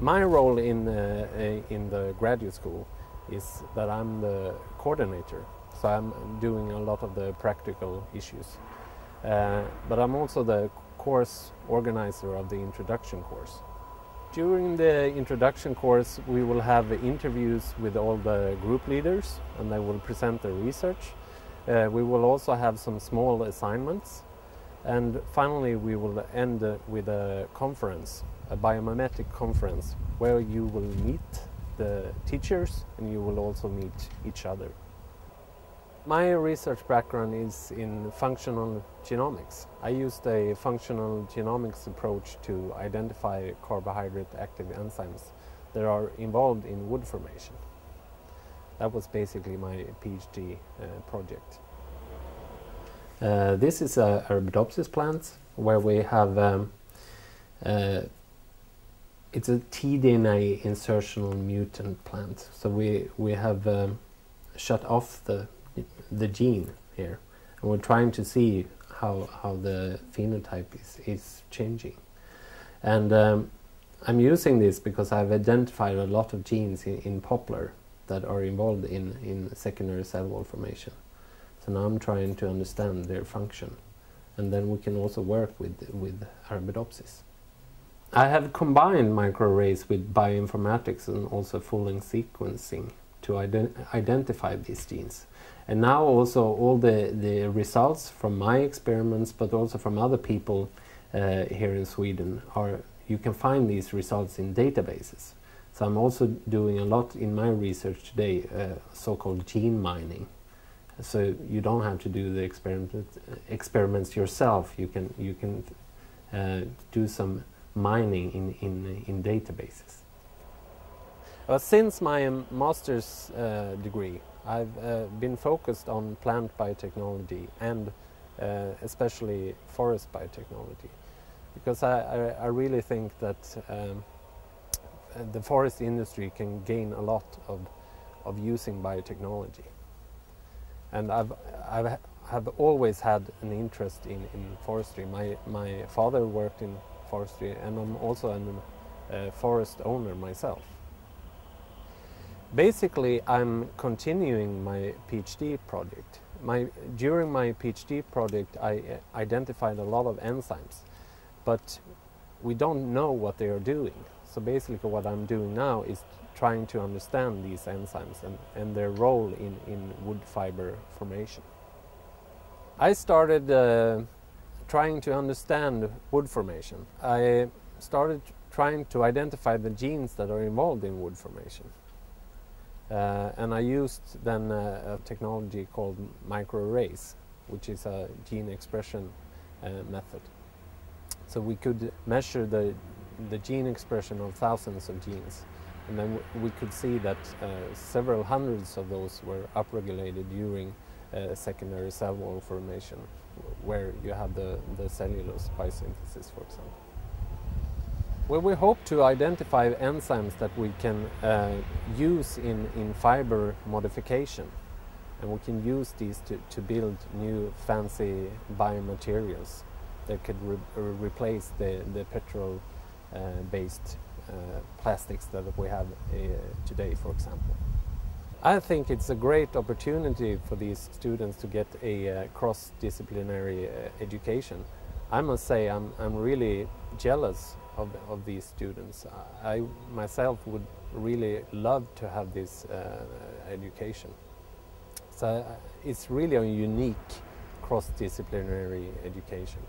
My role in the graduate school is that I'm the coordinator, so I'm doing a lot of the practical issues. But I'm also the course organizer of the introduction course. During the introduction course we will have interviews with all the group leaders and they will present their research. We will also have some small assignments, and finally we will end with a conference, a biomimetic conference, where you will meet the teachers and you will also meet each other. My research background is in functional genomics. I used a functional genomics approach to identify carbohydrate active enzymes that are involved in wood formation. That was basically my PhD project. This is a Arabidopsis plant where we have it's a tDNA insertional mutant plant. So we have shut off the gene here, and we're trying to see how the phenotype is changing. And I'm using this because I've identified a lot of genes in poplar that are involved in secondary cell wall formation. So now I'm trying to understand their function, and then we can also work with Arabidopsis. I have combined microarrays with bioinformatics and also full-length sequencing to identify these genes. And now also all the results from my experiments, but also from other people here in Sweden, you can find these results in databases. So I'm also doing a lot in my research today, so-called gene mining. So you don't have to do the experiments yourself. You can do some mining in databases. Since my master's degree, I've been focused on plant biotechnology and especially forest biotechnology, because I really think that the forest industry can gain a lot of using biotechnology. And I've always had an interest in forestry. My father worked in forestry, and I'm also a forest owner myself. Basically, I'm continuing my PhD project. During my PhD project, I identified a lot of enzymes, but we don't know what they are doing. So basically what I'm doing now is trying to understand these enzymes and their role in wood fiber formation. I started trying to understand wood formation. I started trying to identify the genes that are involved in wood formation. And I used then a technology called microarrays, which is a gene expression method. So we could measure the gene expression of thousands of genes, and then we could see that several hundreds of those were upregulated during secondary cell wall formation, where you have the cellulose biosynthesis, for example. Well, we hope to identify enzymes that we can use in fiber modification, and we can use these to build new fancy biomaterials that could replace the petrol-based plastics that we have today, for example. I think it's a great opportunity for these students to get a cross-disciplinary education. I must say I'm really jealous of these students. I myself would really love to have this education. So it's really a unique cross-disciplinary education.